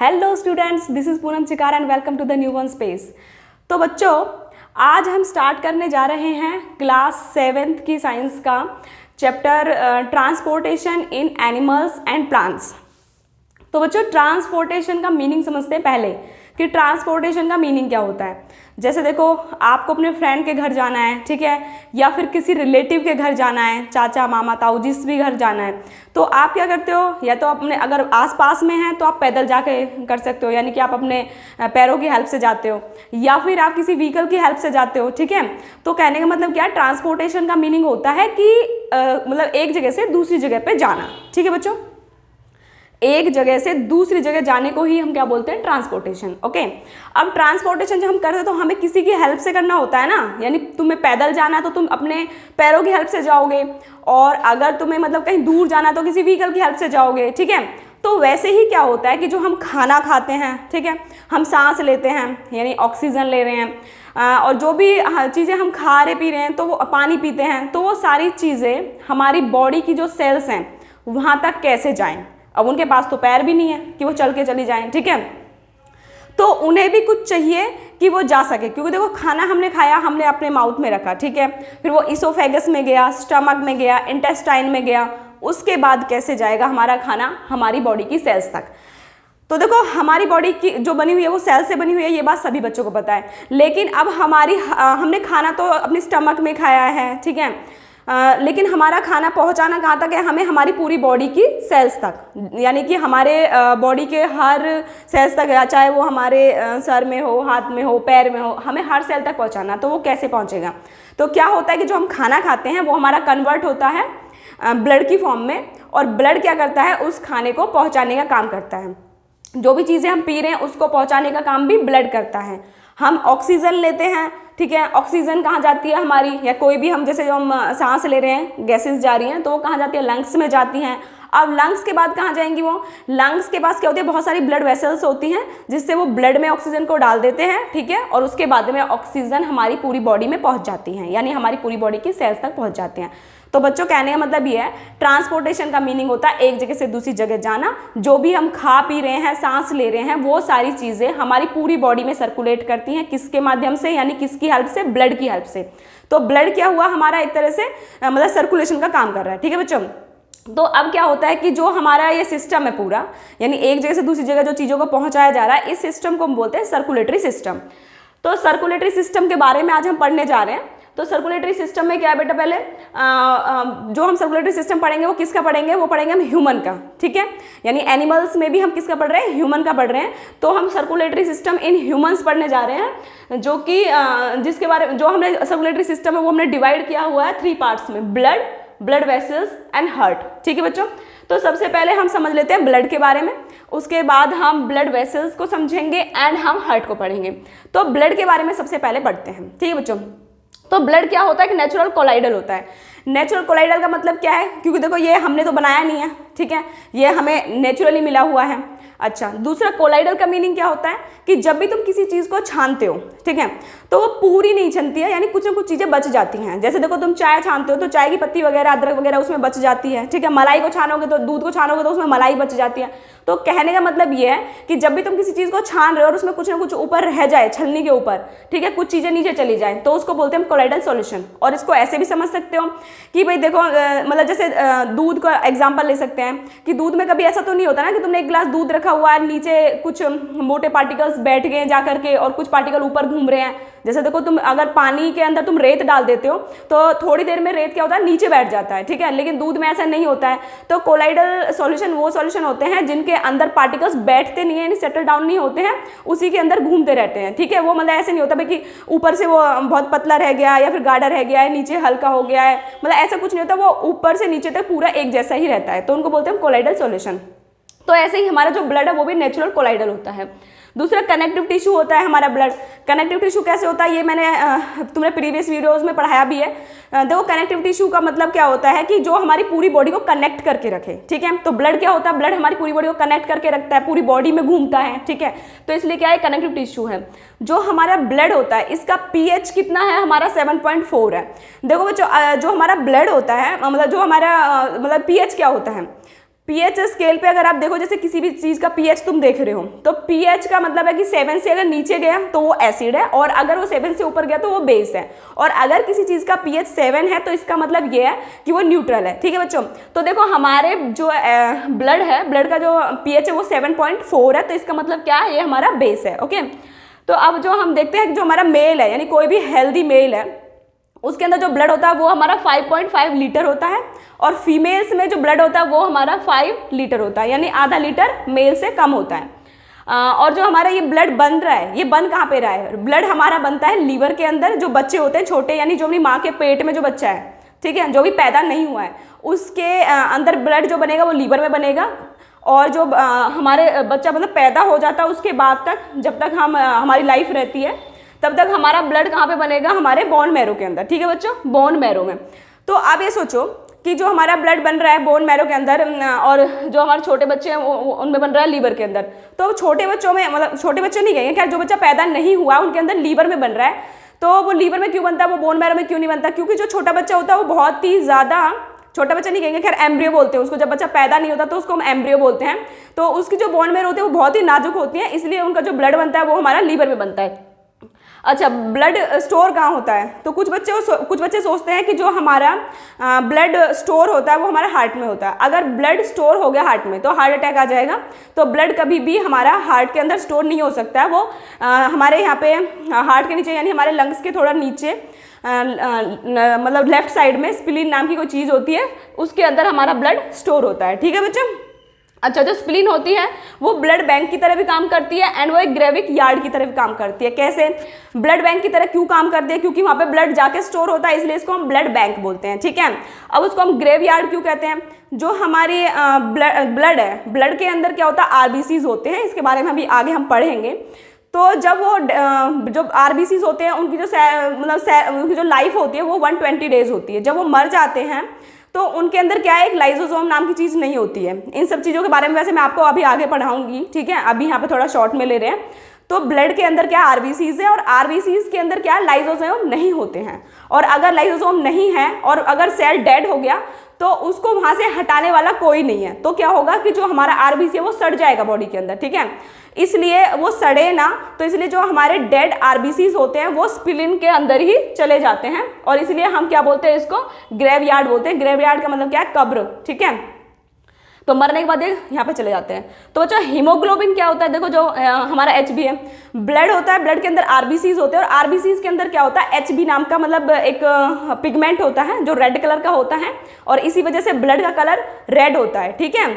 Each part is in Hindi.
Hello students, this is Poonam Chikar and welcome to the new one space. तो बच्चों, आज हम स्टार्ट करने जा रहे हैं क्लास 7th की साइंस का chapter transportation in animals and plants. तो बच्चों, ट्रांसपोर्टेशन का मीनिंग समझते हैं पहले कि ट्रांसपोर्टेशन का मीनिंग क्या होता है। जैसे देखो, आपको अपने फ्रेंड के घर जाना है, ठीक है, या फिर किसी रिलेटिव के घर जाना है, चाचा मामा ताऊ जिस भी घर जाना है, तो आप क्या करते हो, या तो अपने अगर आसपास में हैं तो आप पैदल जाके कर सकते हो, यानी कि आप अपने पैरों की हेल्प से जाते हो, या फिर आप किसी व्हीकल की हेल्प से जाते हो, ठीक है। तो कहने का मतलब क्या है, ट्रांसपोर्टेशन का मीनिंग होता है कि मतलब एक जगह से दूसरी जगह पे जाना, ठीक है बच्चों। एक जगह से दूसरी जगह जाने को ही हम क्या बोलते हैं, ट्रांसपोर्टेशन। ओके, अब ट्रांसपोर्टेशन जब हम करते हैं तो हमें किसी की हेल्प से करना होता है ना, यानी तुम्हें पैदल जाना है तो तुम अपने पैरों की हेल्प से जाओगे, और अगर तुम्हें मतलब कहीं दूर जाना है तो किसी व्हीकल की हेल्प से जाओगे, ठीक है। तो वैसे ही क्या होता है कि जो हम खाना खाते हैं, ठीक है, हम सांस लेते हैं यानी ऑक्सीजन ले रहे हैं, और जो भी चीज़ें हम खा रहे पी रहे हैं, तो वो पानी पीते हैं, तो वो सारी चीज़ें हमारी बॉडी की जो सेल्स हैं वहाँ तक कैसे जाएं। अब उनके पास तो पैर भी नहीं है कि वो चल के चली जाएं, ठीक है, तो उन्हें भी कुछ चाहिए कि वो जा सके, क्योंकि देखो खाना हमने खाया, हमने अपने माउथ में रखा, ठीक है, फिर वो इसोफेगस में गया, स्टमक में गया, इंटेस्टाइन में गया, उसके बाद कैसे जाएगा हमारा खाना हमारी बॉडी की सेल्स तक। तो देखो, हमारी बॉडी की जो बनी हुई है वो सेल से बनी हुई है, ये बात सभी बच्चों को पता है। लेकिन अब हमने खाना तो अपने स्टमक में खाया है, ठीक है, लेकिन हमारा खाना पहुंचाना कहाँ तक है, हमें हमारी पूरी बॉडी की सेल्स तक, यानी कि हमारे बॉडी के हर सेल्स तक, चाहे वो हमारे सर में हो, हाथ में हो, पैर में हो, हमें हर सेल तक पहुंचाना। तो वो कैसे पहुंचेगा, तो क्या होता है कि जो हम खाना खाते हैं वो हमारा कन्वर्ट होता है ब्लड की फॉर्म में, और ब्लड क्या करता है, उस खाने को पहुँचाने का काम करता है। जो भी चीज़ें हम पी रहे हैं उसको पहुँचाने का काम भी ब्लड करता है। हम ऑक्सीजन लेते हैं, ठीक है, ऑक्सीजन कहाँ जाती है हमारी, या कोई भी हम जैसे जो हम सांस ले रहे हैं, गैसेस जा रही हैं, तो वो कहाँ जाती है, लंग्स में जाती हैं। अब लंग्स के बाद कहाँ जाएंगी वो, लंग्स के पास क्या होती है, बहुत सारी ब्लड वेसल्स होती हैं जिससे वो ब्लड में ऑक्सीजन को डाल देते हैं, ठीक है, और उसके बाद में ऑक्सीजन हमारी पूरी बॉडी में पहुँच जाती हैं, यानी हमारी पूरी बॉडी की सेल्स तक पहुँच जाते हैं। तो बच्चों, कहने का मतलब ये है, ट्रांसपोर्टेशन का मीनिंग होता है एक जगह से दूसरी जगह जाना। जो भी हम खा पी रहे हैं, सांस ले रहे हैं, वो सारी चीज़ें हमारी पूरी बॉडी में सर्कुलेट करती हैं, किसके माध्यम से, यानी किसकी हेल्प से, ब्लड की हेल्प से। तो ब्लड क्या हुआ, हमारा एक तरह से मतलब सर्कुलेशन का काम कर रहा है, ठीक है बच्चों। तो अब क्या होता है कि जो हमारा ये सिस्टम है पूरा, यानी एक जगह से दूसरी जगह जो चीज़ों को पहुँचाया जा रहा है, इस सिस्टम को हम बोलते हैं सर्कुलेटरी सिस्टम। तो सर्कुलेटरी सिस्टम के बारे में आज हम पढ़ने जा रहे हैं। तो सर्कुलेटरी सिस्टम में क्या है बेटा, पहले जो हम सर्कुलेटरी सिस्टम पढ़ेंगे वो किसका पढ़ेंगे, वो पढ़ेंगे हम ह्यूमन का, ठीक है, यानी एनिमल्स में भी हम किसका पढ़ रहे हैं, ह्यूमन का पढ़ रहे हैं। तो हम सर्कुलेटरी सिस्टम इन ह्यूमंस पढ़ने जा रहे हैं, जो कि जिसके बारे में जो हमने सर्कुलेटरी सिस्टम है वो हमने डिवाइड किया हुआ है 3 पार्ट्स में, ब्लड वेसल्स एंड हार्ट, ठीक है बच्चों। तो सबसे पहले हम समझ लेते हैं ब्लड के बारे में, उसके बाद हम ब्लड वेसल्स को समझेंगे एंड हम हार्ट को पढ़ेंगे। तो ब्लड के बारे में सबसे पहले पढ़ते हैं, ठीक है बच्चों। तो ब्लड क्या होता है कि नेचुरल कोलाइडल होता है। नेचुरल कोलाइडल का मतलब क्या है, क्योंकि देखो ये हमने तो बनाया नहीं है, ठीक है, ये हमें नेचुरली मिला हुआ है। अच्छा, दूसरा कोलाइडल का मीनिंग क्या होता है कि जब भी तुम किसी चीज़ को छानते हो, ठीक है, तो वो पूरी नहीं छनती है, यानी कुछ ना कुछ चीज़ें बच जाती हैं। जैसे देखो, तुम चाय छानते हो तो चाय की पत्ती वगैरह, अदरक वगैरह उसमें बच जाती है, ठीक है, मलाई को छानोगे तो, दूध को छानोगे तो उसमें मलाई बच जाती है। तो कहने का मतलब ये है कि जब भी तुम किसी चीज़ को छान रहे हो और उसमें कुछ ना कुछ ऊपर रह जाए, छलनी के ऊपर, ठीक है, कुछ चीज़ें नीचे चली जाए, तो उसको बोलते हैं कोलाइडल सॉल्यूशन। और इसको ऐसे भी समझ सकते हो कि भाई देखो, मतलब जैसे दूध का एग्जाम्पल ले सकते हैं कि दूध में कभी ऐसा तो नहीं होता ना कि तुमने एक गिलास दूध रखा हुआ है, नीचे कुछ मोटे पार्टिकल्स बैठ गए जा करके और कुछ पार्टिकल ऊपर घूम रहे हैं। जैसे देखो, तुम अगर पानी के अंदर तुम रेत डाल देते हो तो थोड़ी देर में रेत क्या होता है, नीचे बैठ जाता है, ठीक है, लेकिन दूध में ऐसा नहीं होता है। तो कोलाइडल सॉल्यूशन वो सॉल्यूशन होते हैं जिनके अंदर पार्टिकल्स बैठते नहीं है, यानी सेटल डाउन नहीं होते हैं, उसी के अंदर घूमते रहते हैं, ठीक है। वो मतलब ऐसे नहीं होता भाई कि ऊपर से वो बहुत पतला रह गया या फिर गाढ़ा रह गया है, नीचे हल्का हो गया है, मतलब ऐसा कुछ नहीं होता, वो ऊपर से नीचे तक पूरा एक जैसा ही रहता है, तो उनको बोलते हैं कोलाइडल सॉल्यूशन। तो ऐसे ही हमारा जो ब्लड है वो भी नेचुरल कोलाइडल होता है। दूसरा कनेक्टिव टिश्यू होता है हमारा ब्लड। कनेक्टिव टिश्यू कैसे होता है, ये मैंने तुमने प्रीवियस वीडियोस में पढ़ाया भी है। देखो, कनेक्टिव टिश्यू का मतलब क्या होता है कि जो हमारी पूरी बॉडी को कनेक्ट करके रखे, ठीक है। तो ब्लड क्या होता है, ब्लड हमारी पूरी बॉडी को कनेक्ट करके रखता है, पूरी बॉडी में घूमता है, ठीक है। तो इसलिए क्या है, कनेक्टिव टिश्यू है। जो हमारा ब्लड होता है इसका pH कितना है, हमारा 7.4 है। देखो बच्चों, जो हमारा ब्लड होता है, मतलब जो हमारा मतलब pH क्या होता है, पीएच स्केल पे अगर आप देखो, जैसे किसी भी चीज़ का पीएच तुम देख रहे हो, तो पीएच का मतलब है कि 7 से अगर नीचे गया तो वो एसिड है, और अगर वो 7 से ऊपर गया तो वो बेस है। और अगर किसी चीज़ का पीएच 7 है तो इसका मतलब ये है कि वो न्यूट्रल है। ठीक है बच्चों, तो देखो हमारे जो ब्लड है, ब्लड का जो पीएच है वो 7.4 है, तो इसका मतलब क्या है, ये हमारा बेस है। ओके, तो अब जो हम देखते हैं कि जो हमारा मेल है, यानी कोई भी हेल्दी मेल है, उसके अंदर जो ब्लड होता है वो हमारा 5.5 लीटर होता है, और फीमेल्स में जो ब्लड होता है वो हमारा 5 लीटर होता है, यानी आधा लीटर मेल से कम होता है। और जो हमारा ये ब्लड बन रहा है, ये बन कहाँ पे रहा है, ब्लड हमारा बनता है लीवर के अंदर। जो बच्चे होते हैं छोटे, यानी जो अपनी माँ के पेट में जो बच्चा है, ठीक है, जो भी पैदा नहीं हुआ है, उसके अंदर ब्लड जो बनेगा वो लीवर में बनेगा। और जो हमारे बच्चा मतलब पैदा हो जाता है उसके बाद तक, जब तक हम हमारी लाइफ रहती है, तब तक हमारा ब्लड कहाँ पे बनेगा, हमारे बोन मैरो के अंदर। ठीक है बच्चों, बोन मैरो में। तो आप ये सोचो कि जो हमारा ब्लड बन रहा है बोन मैरो के अंदर, और जो हमारे छोटे बच्चे हैं उनमें बन रहा है लीवर के अंदर। तो छोटे बच्चों में, मतलब छोटे बच्चे नहीं कहेंगे, क्या जो बच्चा पैदा नहीं हुआ उनके अंदर लीवर में बन रहा है, तो वो लीवर में क्यों बनता है, वो बोन मैरो में क्यों नहीं बनता? क्योंकि जो छोटा बच्चा होता है वो बहुत ही ज़्यादा, छोटा बच्चा नहीं कहेंगे, खैर एम्ब्रियो बोलते हैं उसको, जब बच्चा पैदा नहीं होता तो उसको हम एम्ब्रियो बोलते हैं। तो उसकी जो बोन मैरो होती है वो बहुत ही नाजुक होती है, इसलिए उनका जो ब्लड बनता है वो हमारा लीवर में बनता है। अच्छा, ब्लड स्टोर कहाँ होता है? तो कुछ बच्चे सोचते हैं कि जो हमारा ब्लड स्टोर होता है वो हमारा हार्ट में होता है। अगर ब्लड स्टोर हो गया हार्ट में तो हार्ट अटैक आ जाएगा। तो ब्लड कभी भी हमारा हार्ट के अंदर स्टोर नहीं हो सकता है, वो हमारे यहाँ पे हार्ट के नीचे, यानी हमारे लंग्स के थोड़ा नीचे, मतलब लेफ्ट साइड में स्प्लीन नाम की कोई चीज़ होती है, उसके अंदर हमारा ब्लड स्टोर होता है। ठीक है बच्चों। अच्छा, जो स्प्लीन होती है वो ब्लड बैंक की तरह भी काम करती है, एंड वो एक ग्रेविक यार्ड की तरह भी काम करती है। कैसे ब्लड बैंक की तरह क्यों काम करती है? क्योंकि वहाँ पे ब्लड जाके स्टोर होता है, इसलिए इसको हम ब्लड बैंक बोलते हैं। ठीक है, अब उसको हम ग्रेव यार्ड क्यों कहते हैं? जो हमारी ब्लड है, ब्लड के अंदर क्या होता है, आरबीसीज होते हैं, इसके बारे में अभी आगे हम पढ़ेंगे। तो जब वो जो आरबीसीज होते हैं उनकी जो उनकी जो लाइफ होती है वो 120 डेज होती है। जब वो मर जाते हैं तो उनके अंदर क्या है, एक लाइसोसोम नाम की चीज़ नहीं होती है। इन सब चीज़ों के बारे में वैसे मैं आपको अभी आगे पढ़ाऊंगी, ठीक है, अभी यहाँ पे थोड़ा शॉर्ट में ले रहे हैं। तो ब्लड के अंदर क्या आरबीसीज है, और आरबीसीज के अंदर क्या लाइसोसोम नहीं होते हैं। और अगर लाइसोसोम नहीं है और अगर सेल डेड हो गया तो उसको वहाँ से हटाने वाला कोई नहीं है, तो क्या होगा कि जो हमारा आरबीसी है वो सड़ जाएगा बॉडी के अंदर। ठीक है, इसलिए वो सड़े ना, तो इसलिए जो हमारे डेड आरबीसीज होते हैं वो स्प्लीन के अंदर ही चले जाते हैं, और इसलिए हम क्या बोलते हैं, इसको ग्रेव यार्ड बोलते हैं। ग्रेव यार्ड का मतलब क्या है, कब्र। ठीक है, तो मरने के बाद ये यहाँ पे चले जाते हैं। तो बच्चा हीमोग्लोबिन क्या होता है? देखो, जो हमारा एचबी है, ब्लड होता है, ब्लड के अंदर आरबीसीज होते हैं, और आरबीसीज के अंदर क्या होता है, एचबी नाम का मतलब एक पिगमेंट होता है जो रेड कलर का होता है, और इसी वजह से ब्लड का कलर रेड होता है। ठीक है,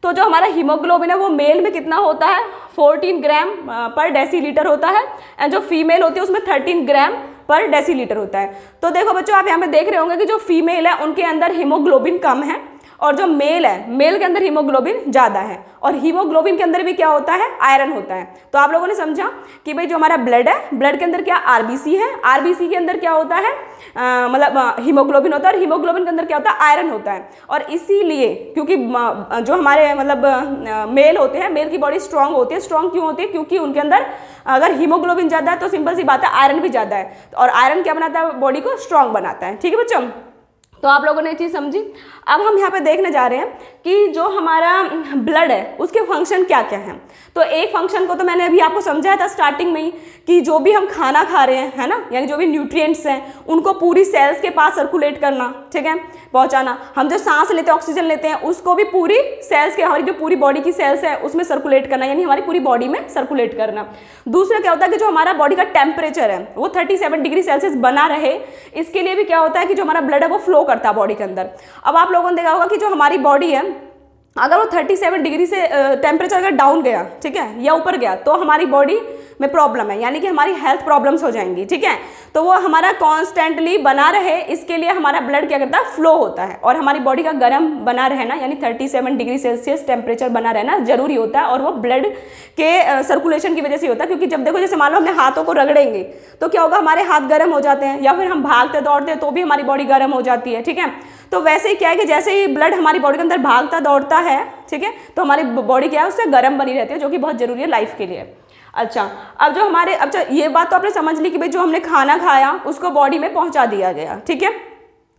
तो जो हमारा हीमोग्लोबिन है वो मेल में कितना होता है, 14 ग्राम पर डेसीलीटर होता है, एंड जो फीमेल होती है उसमें 13 ग्राम पर डेसीलीटर होता है। तो देखो बच्चों, आप यहाँ पे देख रहे होंगे कि जो फीमेल है उनके अंदर हीमोग्लोबिन कम है, और जो मेल है, मेल के अंदर हीमोग्लोबिन ज़्यादा है। और हीमोग्लोबिन के अंदर भी क्या होता है, आयरन होता है। तो आप लोगों ने समझा कि भाई जो हमारा ब्लड है, ब्लड के अंदर क्या आरबीसी है, आरबीसी के अंदर क्या होता है, मतलब हीमोग्लोबिन होता है, और हीमोग्लोबिन के अंदर क्या होता है, आयरन होता है। और इसीलिए क्योंकि जो हमारे मतलब मेल होते हैं, मेल की बॉडी स्ट्रांग होती है। स्ट्रांग क्यों होती है? क्योंकि उनके अंदर अगर हीमोग्लोबिन ज़्यादा है तो सिंपल सी बात है आयरन भी ज़्यादा है, और आयरन क्या बनाता है, बॉडी को स्ट्रांग बनाता है। ठीक है बच्चों, तो आप लोगों ने ये चीज़ समझी। अब हम यहाँ पे देखने जा रहे हैं कि जो हमारा ब्लड है उसके फंक्शन क्या क्या हैं। तो एक फंक्शन को तो मैंने अभी आपको समझाया था स्टार्टिंग में ही, कि जो भी हम खाना खा रहे हैं, है ना, यानी जो भी न्यूट्रिएंट्स हैं उनको पूरी सेल्स के पास सर्कुलेट करना, ठीक है, पहुँचाना। हम जो सांस लेते हैं, ऑक्सीजन लेते हैं, उसको भी पूरी सेल्स के, हमारी जो पूरी बॉडी की सेल्स है उसमें सर्कुलेट करना, यानी हमारी पूरी बॉडी में सर्कुलेट करना। दूसरा क्या होता है कि जो हमारा बॉडी का टेम्परेचर है वो 37 डिग्री सेल्सियस बना रहे, इसके लिए भी क्या होता है कि जो हमारा ब्लड है वो फ्लो करता है बॉडी के अंदर। अब आप लोगों ने देखा होगा कि जो हमारी बॉडी है, अगर वो 37 डिग्री से टेम्परेचर अगर डाउन गया, ठीक है, या ऊपर गया, तो हमारी बॉडी में प्रॉब्लम है, यानी कि हमारी हेल्थ प्रॉब्लम्स हो जाएंगी। ठीक है, तो वो हमारा कॉन्स्टेंटली बना रहे, इसके लिए हमारा ब्लड क्या करता है, फ्लो होता है, और हमारी बॉडी का गर्म बना रहना, यानी 37 डिग्री सेल्सियस टेम्परेचर बना रहना जरूरी होता है, और वो ब्लड के सर्कुलेशन की वजह से होता है। क्योंकि जब देखो, जैसे मान लो हमने हाथों को रगड़ेंगे तो क्या होगा, हमारे हाथ गर्म हो जाते हैं, या फिर हम भागते दौड़ते हैं तो भी हमारी बॉडी गर्म हो जाती है। ठीक है, तो वैसे ही क्या है कि जैसे ही ब्लड हमारी बॉडी के अंदर भागता दौड़ता है, ठीक है, तो हमारी बॉडी क्या है, उससे गर्म बनी रहती है, जो कि बहुत जरूरी है लाइफ के लिए। अच्छा, अब जो हमारे, अच्छा ये बात तो आपने समझ ली कि भाई जो हमने खाना खाया उसको बॉडी में पहुंचा दिया गया। ठीक है,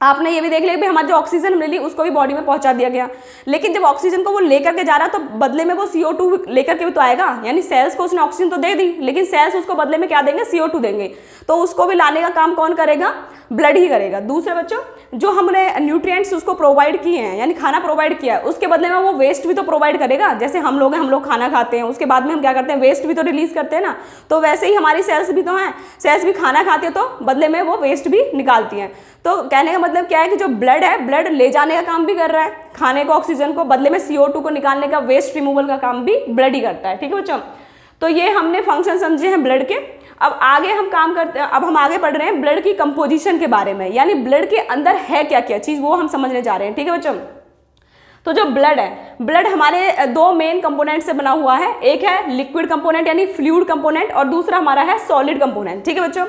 आपने ये भी देख लिया कि हमारा जो ऑक्सीजन मिली उसको भी बॉडी में पहुंचा दिया गया, लेकिन जब ऑक्सीजन को वो लेकर के जा रहा है तो बदले में वो CO2 लेकर के भी तो आएगा, यानी सेल्स को उसने ऑक्सीजन तो दे दी, लेकिन सेल्स उसको बदले में क्या देंगे, CO2 देंगे। तो उसको भी लाने का काम कौन करेगा, ब्लड ही करेगा। दूसरे बच्चों, जो हमने न्यूट्रिएंट्स उसको प्रोवाइड किए हैं, यानी खाना प्रोवाइड किया है, उसके बदले में वो वेस्ट भी तो प्रोवाइड करेगा। जैसे हम लोग हैं, हम लोग खाना खाते हैं, उसके बाद में हम क्या करते हैं, वेस्ट भी तो रिलीज करते हैं ना। तो वैसे ही हमारी सेल्स भी तो हैं, सेल्स भी खाना खाती है तो बदले में वो वेस्ट भी निकालती हैं। तो कहने का मतलब क्या है कि जो ब्लड है, ब्लड ले जाने का काम भी कर रहा है खाने को, ऑक्सीजन को, बदले में CO2 को निकालने का, वेस्ट रिमूवल का काम भी ब्लड ही करता है। ठीक है बच्चों, तो ये हमने फंक्शन समझे हैं ब्लड के। अब आगे हम काम करते हैं, अब हम आगे पढ़ रहे हैं ब्लड की कंपोजिशन के बारे में, यानी ब्लड के अंदर है क्या क्या चीज़, वो हम समझने जा रहे हैं। ठीक है बच्चों, तो जो ब्लड है, ब्लड हमारे दो मेन कंपोनेंट से बना हुआ है, एक है लिक्विड कंपोनेंट यानी फ्लूइड कंपोनेंट, और दूसरा हमारा है सॉलिड कंपोनेंट। ठीक है बच्चों,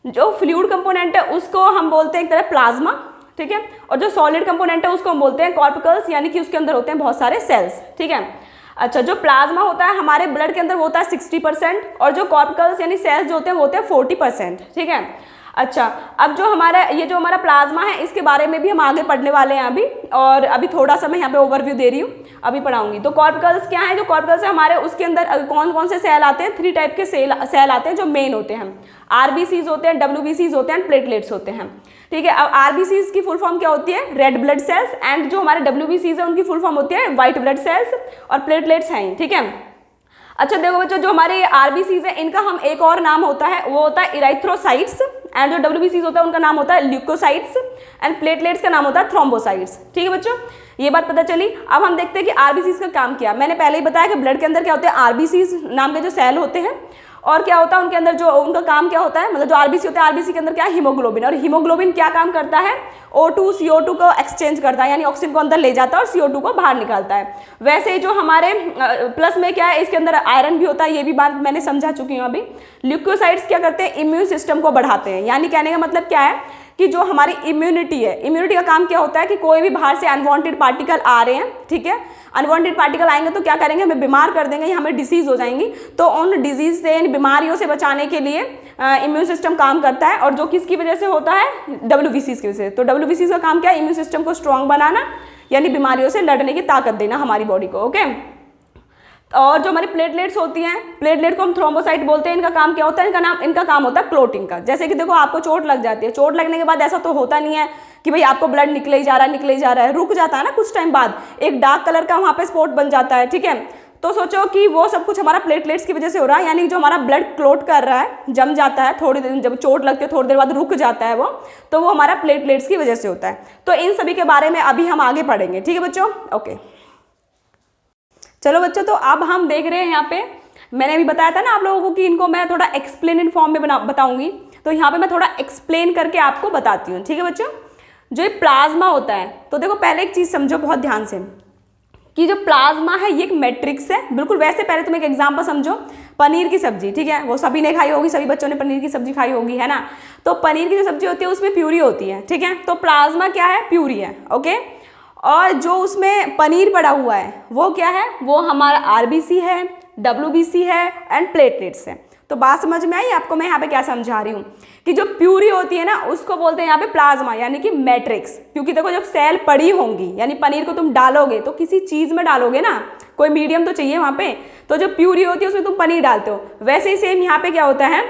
जो फ्लूइड कंपोनेंट है उसको हम बोलते हैं एक तरह प्लाज्मा, ठीक है, और जो सॉलिड कंपोनेंट है उसको हम बोलते हैं कॉर्पिकल्स, यानी कि उसके अंदर होते हैं बहुत सारे सेल्स। ठीक है, अच्छा, जो प्लाज्मा होता है हमारे ब्लड के अंदर वो होता है 60%, और जो कॉर्पिकल्स यानी सेल्स जो होते हैं वो होते हैं 40%। ठीक है, अच्छा, अब जो हमारा ये जो हमारा प्लाज्मा है इसके बारे में भी हम आगे पढ़ने वाले हैं अभी, और अभी थोड़ा सा मैं यहाँ पे ओवरव्यू दे रही हूँ, अभी पढ़ाऊंगी। तो कॉर्पिकल्स क्या है, जो कॉर्पिकल्स है हमारे, उसके अंदर कौन कौन से सेल आते हैं, 3 टाइप के सेल आते हैं जो मेन होते हैं। RBCs होते हैं, WBCs होते हैं, प्लेटलेट्स होते हैं। ठीक है, अब RBCs की फुल फॉर्म क्या होती है, रेड ब्लड सेल्स, एंड जो हमारे WBCs है उनकी फुल फॉर्म होती है व्हाइट ब्लड सेल्स, और प्लेटलेट्स हैं। ठीक है, अच्छा देखो बच्चों, जो हमारे RBCs है इनका हम एक और नाम होता है, वो होता है इराइथ्रोसाइट्स, एंड जो WBCs होता है उनका नाम होता है ल्यूकोसाइट्स, एंड प्लेटलेट्स का नाम होता है थ्रोम्बोसाइट्स। ठीक है बच्चों, ये बात पता चली। अब हम देखते हैं कि RBCs का काम क्या। मैंने पहले ही बताया कि ब्लड के अंदर क्या होते हैं, RBCs नाम के जो सेल होते हैं, और क्या होता है उनके अंदर, जो उनका काम क्या होता है, मतलब जो RBC होता है, RBC के अंदर क्या है, हीमोग्लोबिन, और हीमोग्लोबिन क्या काम करता है, O2 CO2 को एक्सचेंज करता है, यानी ऑक्सीजन को अंदर ले जाता है और CO2 को बाहर निकालता है। वैसे ही जो हमारे प्लस में क्या है, इसके अंदर आयरन भी होता है, ये भी बात मैंने समझा चुकी हूँ अभी। ल्यूकोसाइट्स क्या करते हैं, इम्यून सिस्टम को बढ़ाते हैं, यानी कहने का मतलब क्या है कि जो हमारी इम्यूनिटी है, इम्यूनिटी का काम क्या होता है कि कोई भी बाहर से अनवांटेड पार्टिकल आ रहे हैं, ठीक है, अनवांटेड पार्टिकल आएंगे तो क्या करेंगे, हमें बीमार कर देंगे या हमें डिसीज हो जाएंगी। तो उन डिजीज से, इन बीमारियों से बचाने के लिए इम्यून सिस्टम काम करता है, और जो किसकी वजह से होता है, WBCs की वजह से। तो WBCs का काम क्या है, इम्यून सिस्टम को स्ट्रांग बनाना, यानी बीमारियों से लड़ने की ताकत देना हमारी बॉडी को। ओके, और जो हमारी प्लेटलेट्स होती हैं, प्लेटलेट को हम थ्रोम्बोसाइट बोलते हैं। इनका काम क्या होता है, इनका काम होता है क्लोटिंग का। जैसे कि देखो, आपको चोट लग जाती है, चोट लगने के बाद ऐसा तो होता नहीं है कि भाई आपको ब्लड निकले ही जा रहा है, रुक जाता है ना कुछ टाइम बाद, एक डार्क कलर का वहाँ पे स्पॉट बन जाता है। ठीक है, तो सोचो कि वो सब कुछ हमारा प्लेटलेट्स की वजह से हो रहा है, यानी जो हमारा ब्लड क्लोट कर रहा है, जम जाता है, थोड़ी देर जब चोट लगती है थोड़ी देर बाद रुक जाता है वो, तो वो हमारा प्लेटलेट्स की वजह से होता है। तो इन सभी के बारे में अभी हम आगे पढ़ेंगे। ठीक है बच्चों, ओके, चलो बच्चों, तो अब हम देख रहे हैं यहाँ पे, मैंने अभी बताया था ना आप लोगों को कि इनको मैं थोड़ा एक्सप्लेनेड फॉर्म में बताऊंगी, तो यहाँ पे मैं थोड़ा एक्सप्लेन करके आपको बताती हूँ। ठीक है बच्चों, जो ये प्लाज्मा होता है, तो देखो पहले एक चीज़ समझो बहुत ध्यान से कि जो प्लाज्मा है ये एक मैट्रिक्स है, बिल्कुल वैसे। पहले तुम एक एग्जाम्पल समझो, पनीर की सब्जी, ठीक है, वो सभी ने खाई होगी, सभी बच्चों ने पनीर की सब्जी खाई होगी, है ना। तो पनीर की जो सब्जी होती है उसमें प्यूरी होती है, ठीक है, तो प्लाज्मा क्या है, प्यूरी है। ओके, और जो उसमें पनीर पड़ा हुआ है वो क्या है, वो हमारा RBC है, WBC है, एंड प्लेटलेट्स है। तो बात समझ में आई आपको, मैं यहाँ पे क्या समझा रही हूँ कि जो प्यूरी होती है ना उसको बोलते हैं यहाँ पे प्लाज्मा, यानी कि मैट्रिक्स। क्योंकि देखो जब सेल पड़ी होंगी, यानी पनीर को तुम डालोगे तो किसी चीज़ में डालोगे ना, कोई मीडियम तो चाहिए वहाँ पे, तो जो प्यूरी होती है उसमें तुम पनीर डालते हो। वैसे ही सेम यहाँ पे क्या होता है,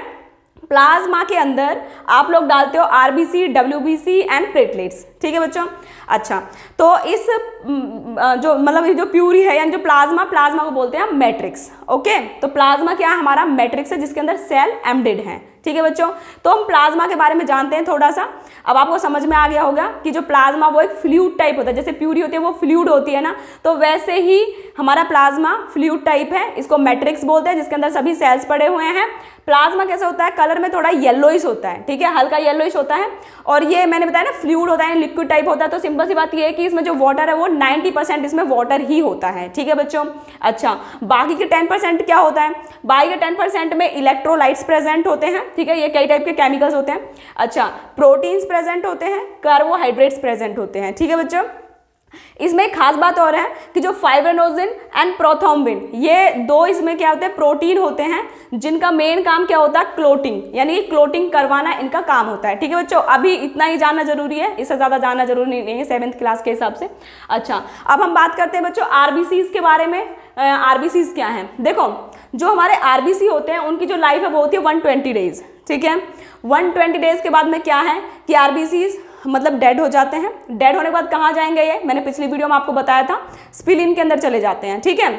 प्लाज्मा के अंदर आप लोग डालते हो RBC, WBC एंड प्लेटलेट्स। ठीक है बच्चों, अच्छा, तो इस जो मतलब जो प्यूरी है यानी जो प्लाज्मा को बोलते हैं मैट्रिक्स। ओके, तो प्लाज्मा क्या है, हमारा मैट्रिक्स है जिसके अंदर सेल एम्बेडेड है। ठीक है बच्चों, तो हम प्लाज्मा के बारे में जानते हैं थोड़ा सा। अब आपको समझ में आ गया होगा कि जो प्लाज्मा वो एक फ्लूइड टाइप होता है, जैसे प्यूरी होती है वो फ्लूइड होती है ना, तो वैसे ही हमारा प्लाज्मा फ्लूइड टाइप है, इसको मैट्रिक्स बोलते हैं, जिसके अंदर सभी सेल्स पड़े हुए हैं। प्लाज्मा कैसे होता है, कलर में थोड़ा येलोइश होता है, ठीक है, हल्का येलोइश होता है, और ये मैंने बताया ना फ्लूइड होता है, लिक्विड टाइप होता है। तो सिंपल सी बात ये है कि इसमें जो वाटर है वो 90% इसमें वाटर ही होता है। ठीक है बच्चों, अच्छा, बाकी के 10% क्या होता है, बाकी के 10% में इलेक्ट्रोलाइट्स प्रेजेंट होते हैं। ठीक है, ये कई टाइप के केमिकल्स होते हैं। अच्छा, प्रोटीन्स प्रेजेंट होते हैं, कार्बोहाइड्रेट्स प्रेजेंट होते हैं। ठीक है बच्चों, इसमें एक खास बात और है कि जो फाइब्रिनोजिन एंड प्रोथ्रोम्बिन, ये दो इसमें क्या होते हैं, प्रोटीन होते हैं जिनका मेन काम क्या होता है, क्लोटिंग, यानी क्लोटिंग करवाना इनका काम होता है। ठीक है बच्चों, अभी इतना ही जानना जरूरी है, इससे ज़्यादा जानना जरूरी नहीं है 7th क्लास के हिसाब से। अच्छा, अब हम बात करते हैं बच्चों आरबीसीज के बारे में। आरबीसीज क्या हैं, देखो जो हमारे आरबीसी होते हैं उनकी जो लाइफ है वो होती है 120 डेज। ठीक है, 120 डेज के बाद में क्या है कि आरबीसीज मतलब डेड हो जाते हैं। डेड होने के बाद कहाँ जाएंगे, ये मैंने पिछली वीडियो में आपको बताया था, स्प्लीन के अंदर चले जाते हैं। ठीक है,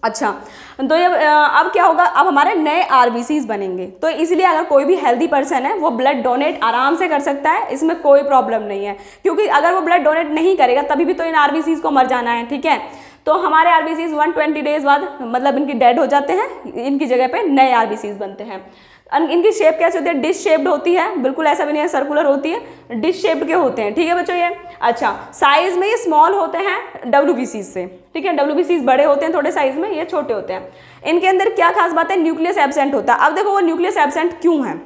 अच्छा तो ये अब क्या होगा, अब हमारे नए आरबीसीज बनेंगे। तो इसलिए अगर कोई भी हेल्दी पर्सन है वो ब्लड डोनेट आराम से कर सकता है, इसमें कोई प्रॉब्लम नहीं है, क्योंकि अगर वो ब्लड डोनेट नहीं करेगा तभी भी तो इन आरबीसीज को मर जाना है। ठीक है, तो हमारे आरबीसीज 120 डेज बाद मतलब इनकी डेड हो जाते हैं, इनकी जगह पे नए आरबीसीज बनते हैं। इनकी शेप कैसे होती है, डिश शेप्ड होती है, बिल्कुल ऐसा भी नहीं है सर्कुलर होती है, डिश शेप्ड के होते हैं। ठीक है बच्चों, ये अच्छा साइज में ये स्मॉल होते हैं डब्ल्यूबीसी से। ठीक है, डब्ल्यूबीसी बड़े होते हैं थोड़े साइज में, ये छोटे होते हैं। इनके अंदर क्या खास बात है, न्यूक्लियस एब्सेंट होता है। अब देखो वो न्यूक्लियस एब्सेंट क्यों है,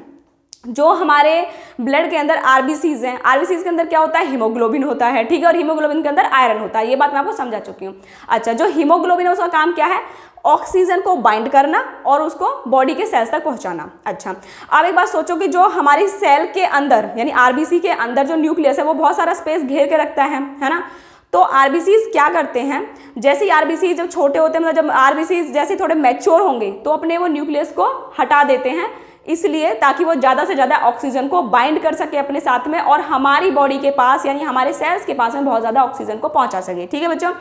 जो हमारे ब्लड के अंदर आरबीसीज हैं, आरबीसीज के अंदर क्या होता है, हीमोग्लोबिन होता है। ठीक है, और हीमोग्लोबिन के अंदर आयरन होता है, ये बात मैं आपको समझा चुकी हूँ। अच्छा, जो हीमोग्लोबिन है उसका काम क्या है, ऑक्सीजन को बाइंड करना और उसको बॉडी के सेल्स तक पहुंचाना। अच्छा, अब एक बात सोचो कि जो हमारी सेल के अंदर यानी आरबीसी के अंदर जो न्यूक्लियस है वो बहुत सारा स्पेस घेर के रखता है ना। तो आरबीसीज क्या करते हैं, जैसे ही आरबीसी जब छोटे होते हैं, मतलब जब आरबीसीज जैसे थोड़े मैच्योर होंगे तो अपने वो न्यूक्लियस को हटा देते हैं, इसलिए ताकि वो ज़्यादा से ज़्यादा ऑक्सीजन को बाइंड कर सके अपने साथ में और हमारी बॉडी के पास यानी हमारे सेल्स के पास में बहुत ज़्यादा ऑक्सीजन को पहुंचा सके। ठीक है बच्चों,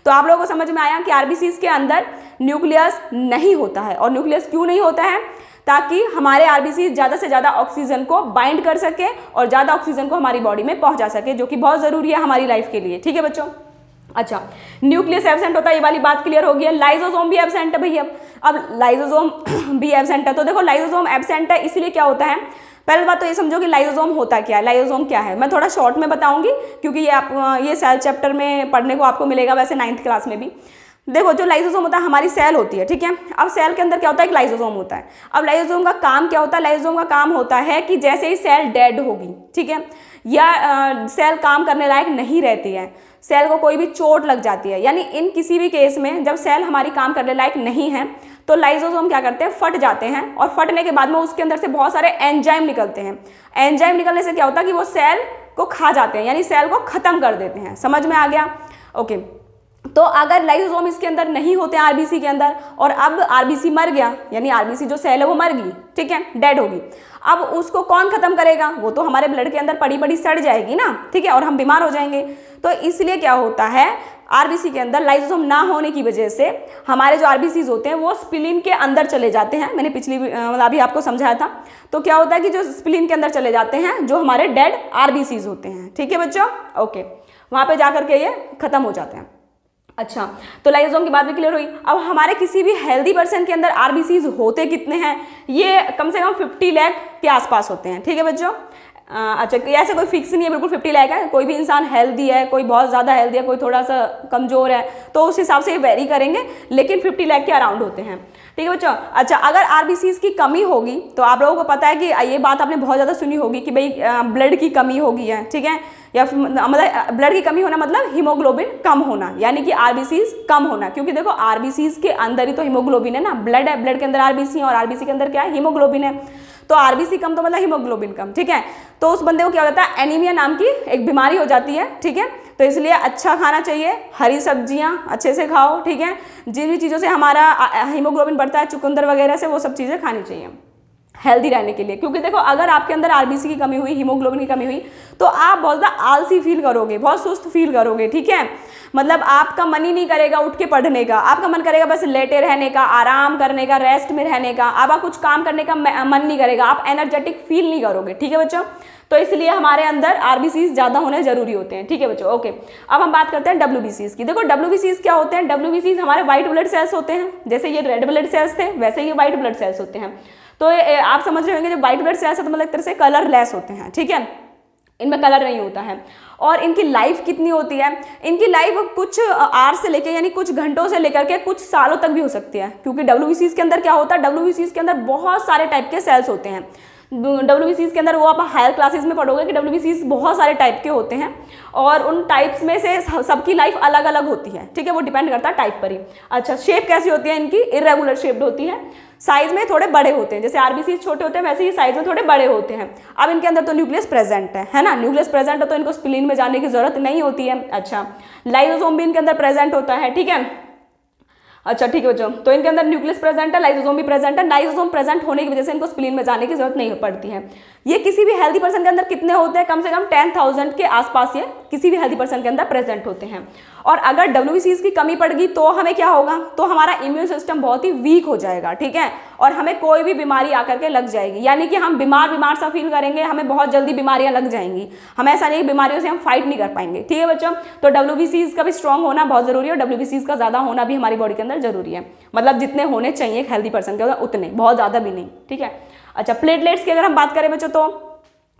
तो आप लोगों को समझ में आया कि आरबीसीज के अंदर न्यूक्लियस नहीं होता है। और न्यूक्लियस क्यों नहीं होता है, ताकि हमारे आरबीसी ज़्यादा से ज़्यादा ऑक्सीजन को बाइंड कर सके और ज़्यादा ऑक्सीजन को हमारी बॉडी में पहुंचा सके, जो कि बहुत ज़रूरी है हमारी लाइफ के लिए। ठीक है बच्चों, अच्छा न्यूक्लियस एब्सेंट होता है, ये वाली बात क्लियर हो गई है। लाइसोसोम भी एब्सेंट है भैया, अब लाइसोसोम भी एब्सेंट है। तो देखो लाइसोसोम एब्सेंट है इसलिए क्या होता है, पहले बात तो ये समझो कि लाइसोसोम होता क्या है, लाइसोसोम क्या है, मैं थोड़ा शॉर्ट में बताऊंगी क्योंकि ये सेल चैप्टर में पढ़ने को आपको मिलेगा, वैसे 9th क्लास में भी। देखो जो लाइसोसोम होता है हमारी सेल होती है। ठीक है, अब सेल के अंदर क्या होता है, एक लाइसोसोम होता है। अब लाइसोसोम का काम क्या होता है, लाइसोसोम का काम होता है कि जैसे ही सेल डेड होगी, ठीक है, या सेल काम करने लायक नहीं रहती है, सेल को कोई भी चोट लग जाती है, यानी इन किसी भी केस में जब सेल हमारी काम करने लायक नहीं है तो लाइसोसोम क्या करते हैं, फट जाते हैं और फटने के बाद में उसके अंदर से बहुत सारे एंजाइम निकलते हैं। एंजाइम निकलने से क्या होता है कि वो सेल को खा जाते हैं, यानी सेल को खत्म कर देते हैं। समझ में आ गया, ओके। तो अगर लाइसोसोम इसके अंदर नहीं होते आरबीसी के अंदर और अब आरबीसी मर गया, यानी आरबीसी जो सेल है वो मर गई, ठीक है, डेड होगी, अब उसको कौन खत्म करेगा, वो तो हमारे ब्लड के अंदर पड़ी पड़ी सड़ जाएगी ना, ठीक है, और हम बीमार हो जाएंगे। तो इसलिए क्या होता है, आरबीसी के अंदर लाइसोसोम ना होने की वजह से हमारे जो आरबीसीज होते हैं वो स्प्लीन के अंदर चले जाते हैं। मैंने पिछली अभी आपको समझाया था। तो क्या होता है कि जो स्प्लीन के अंदर चले जाते हैं जो हमारे डेड आरबीसीज होते हैं, ठीक है बच्चों, ओके, वहां पे जाकर के ये खत्म हो जाते हैं। अच्छा, तो लाइसोसोम की बात भी क्लियर हुई। अब हमारे किसी भी हेल्दी पर्सन के अंदर आरबीसीज होते कितने हैं, ये कम से कम 50 लाख के आसपास होते हैं, ठीक है बच्चों। अच्छा, ऐसे कोई फिक्स नहीं है, बिल्कुल 50 लाख है, कोई भी इंसान हेल्दी है, कोई बहुत ज़्यादा हेल्दी है, कोई थोड़ा सा कमज़ोर है, तो उस हिसाब से ये वेरी करेंगे, लेकिन 50 लाख के अराउंड होते हैं, ठीक है बच्चों। अच्छा, अगर आरबीसीज की कमी होगी तो आप लोगों को पता है कि ये बात आपने बहुत ज़्यादा सुनी होगी कि भाई ब्लड की कमी होगी है, ठीक है, या मतलब ब्लड की कमी होना मतलब हीमोग्लोबिन कम होना, यानी कि आरबीसीज कम होना, क्योंकि देखो आरबीसीज के अंदर ही तो हीमोग्लोबिन है ना, ब्लड है, ब्लड के अंदर आरबीसी है और आरबीसी के अंदर क्या है, हीमोग्लोबिन है। तो आरबीसी कम तो मतलब हीमोग्लोबिन कम, ठीक है। तो उस बंदे को क्या हो जाता है, एनीमिया नाम की एक बीमारी हो जाती है, ठीक है। तो इसलिए अच्छा खाना चाहिए, हरी सब्जियां अच्छे से खाओ, ठीक है, जिन भी चीज़ों से हमारा हीमोग्लोबिन बढ़ता है, चुकंदर वगैरह से, वो सब चीज़ें खानी चाहिए हेल्दी रहने के लिए। क्योंकि देखो अगर आपके अंदर आरबीसी की कमी हुई, हीमोग्लोबिन की कमी हुई, तो आप बहुत ज़्यादा आलसी फील करोगे, बहुत सुस्त फील करोगे, ठीक है, मतलब आपका मन ही नहीं करेगा उठ के पढ़ने का, आपका मन करेगा बस लेटे रहने का, आराम करने का, रेस्ट में रहने का, आपका कुछ काम करने का मन नहीं करेगा, आप एनर्जेटिक फील नहीं करोगे, ठीक है बच्चों। तो इसलिए हमारे अंदर आरबीसीज ज़्यादा होने जरूरी होते हैं, ठीक है बच्चों, ओके। अब हम बात करते हैं डब्ल्यूबीसीज की। देखो डब्ल्यूबीसीज क्या होते हैं, डब्ल्यूबीसीज हमारे व्हाइट ब्लड सेल्स होते हैं, जैसे ये रेड ब्लड सेल्स थे वैसे ये व्हाइट ब्लड सेल्स होते हैं। तो आप समझ रहे होंगे, जो व्हाइट ब्लड सेल्स है तो मतलब एक तरह से कलरलेस होते हैं, ठीक है, इनमें कलर नहीं होता है। और इनकी लाइफ कितनी होती है, इनकी लाइफ कुछ आवर्स से लेकर यानी कुछ घंटों से लेकर के कुछ सालों तक भी हो सकती है, क्योंकि डब्ल्यूबीसीज के अंदर क्या होता है, डब्ल्यूबीसीज के अंदर बहुत सारे टाइप के सेल्स होते हैं। WBCs के अंदर वो आप हायर क्लासेस में पढ़ोगे कि WBCs बहुत सारे टाइप के होते हैं और उन टाइप्स में से सबकी लाइफ अलग अलग होती है, ठीक है, वो डिपेंड करता है टाइप पर ही। अच्छा, शेप कैसी होती है इनकी? इरेगुलर शेप्ड होती है, साइज में थोड़े बड़े होते हैं, जैसे RBCs छोटे होते हैं वैसे ही साइज में थोड़े बड़े होते हैं। अब इनके अंदर तो न्यूक्लियस प्रेजेंट है ना, न्यूक्लियस प्रेजेंट है तो इनको स्प्लीन में जाने की जरूरत नहीं होती है। अच्छा, लाइसोसोम भी इनके अंदर प्रेजेंट होता है, ठीक है। अच्छा ठीक है बच्चों, तो इनके अंदर न्यूक्लियस प्रेजेंट है, लाइसोसोम भी प्रेजेंट है। लाइसोसोम प्रेजेंट होने की वजह से इनको स्प्लीन में जाने की जरूरत नहीं पड़ती है। ये किसी भी हेल्दी पर्सन के अंदर कितने होते हैं? कम से कम 10,000 के आसपास ये किसी भी हेल्दी पर्सन के अंदर प्रेजेंट होते हैं। और अगर WBCs की कमी पड़ गई तो हमें क्या होगा? तो हमारा इम्यून सिस्टम बहुत ही वीक हो जाएगा, ठीक है, और हमें कोई भी बीमारी आकर के लग जाएगी, यानी कि हम बीमार सा फील करेंगे, हमें बहुत जल्दी बीमारियां लग जाएंगी, हमें ऐसा नहीं बीमारियों से हम फाइट नहीं कर पाएंगे, ठीक है बच्चों। तो WBCs का भी स्ट्रॉन्ग होना बहुत जरूरी है और WBCs का ज्यादा होना भी हमारी बॉडी के अंदर जरूरी है, मतलब जितने होने चाहिए एक हेल्दी पर्सन के अंदर उतने, बहुत ज्यादा भी नहीं, ठीक है। अच्छा, प्लेटलेट्स की अगर हम बात करें बच्चों तो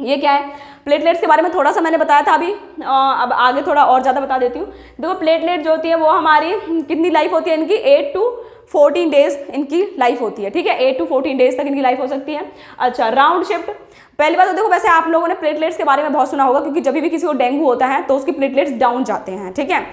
ये क्या है? प्लेटलेट्स के बारे में थोड़ा सा मैंने बताया था अभी, अब आगे थोड़ा और ज़्यादा बता देती हूँ। देखो प्लेटलेट जो होती है वो हमारी कितनी लाइफ होती है इनकी? 8 to 14 डेज इनकी लाइफ होती है, ठीक है, 8 to 14 डेज तक इनकी लाइफ हो सकती है। अच्छा, राउंड शिफ्ट, पहली बात तो देखो वैसे आप लोगों ने प्लेटलेट्स के बारे में बहुत सुना होगा क्योंकि जब भी किसी को डेंगू होता है तो उसकी प्लेटलेट्स डाउन जाते हैं, ठीक है,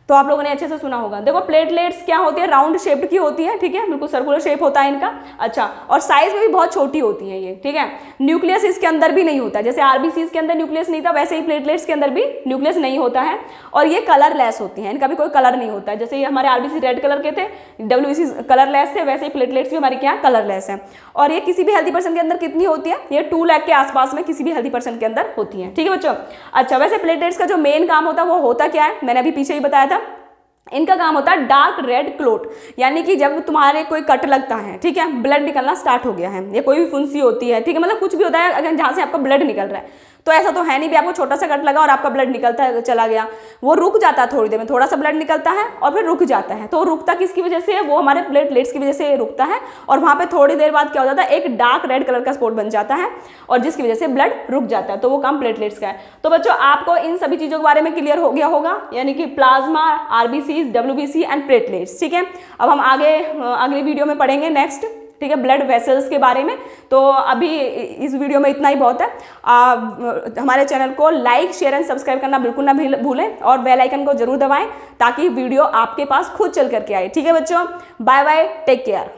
तो आप लोगों ने अच्छे से सुना होगा। देखो प्लेटलेट्स क्या होती है? राउंड शेप्ड की होती है, ठीक है, बिल्कुल सर्कुलर शेप होता है इनका। अच्छा, और साइज में भी बहुत छोटी होती है ये, ठीक है। न्यूक्लियस इसके अंदर भी नहीं होता, जैसे RBCs के अंदर न्यूक्लियस नहीं था वैसे ही प्लेटलेट्स के अंदर भी न्यूक्लियस नहीं होता है। और ये कलरलेस होती हैं, इनका भी कोई कलर नहीं होता है, जैसे ये हमारे RBC रेड कलर के थे, WBC कलरलेस थे, वैसे ही प्लेटलेट्स भी हमारे क्या कलरलेस है। और ये किसी भी हेल्दी पर्सन के अंदर कितनी होती है? ये 2 लाख के आसपास में किसी भी हेल्दी पर्सन के अंदर होती है, ठीक है बच्चों। अच्छा, वैसे प्लेटलेट्स का जो मेन काम होता है वो होता क्या है? मैंने अभी पीछे ही बताया था, इनका काम होता है डार्क रेड क्लोट, यानी कि जब तुम्हारे कोई कट लगता है, ठीक है, ब्लड निकलना स्टार्ट हो गया है, या कोई भी फुंसी होती है, ठीक है, मतलब कुछ भी होता है अगर जहाँ से आपका ब्लड निकल रहा है, तो ऐसा तो है नहीं भी आपको छोटा सा कट लगा और आपका ब्लड निकलता है चला गया, वो रुक जाता है थोड़ी देर में, थोड़ा सा ब्लड निकलता है और फिर रुक जाता है। तो रुकता किसकी वजह से है? वो हमारे प्लेटलेट्स की वजह से रुकता है और वहाँ पे थोड़ी देर बाद क्या हो जाता है? एक डार्क रेड कलर का स्पॉट बन जाता है और जिसकी वजह से ब्लड रुक जाता है, तो वो काम प्लेटलेट्स का है। तो बच्चों आपको इन सभी चीज़ों के बारे में क्लियर हो गया होगा, यानी कि plasma, RBCs, WBC and platelets, ठीक है। अब हम आगे अगली वीडियो में पढ़ेंगे नेक्स्ट, ठीक है, ब्लड वेसल्स के बारे में। तो अभी इस वीडियो में इतना ही बहुत है। हमारे चैनल को लाइक, शेयर एंड सब्सक्राइब करना बिल्कुल ना भूलें और बेल आइकन को जरूर दबाएं ताकि वीडियो आपके पास खुद चल करके आए, ठीक है बच्चों। Bye bye, take care.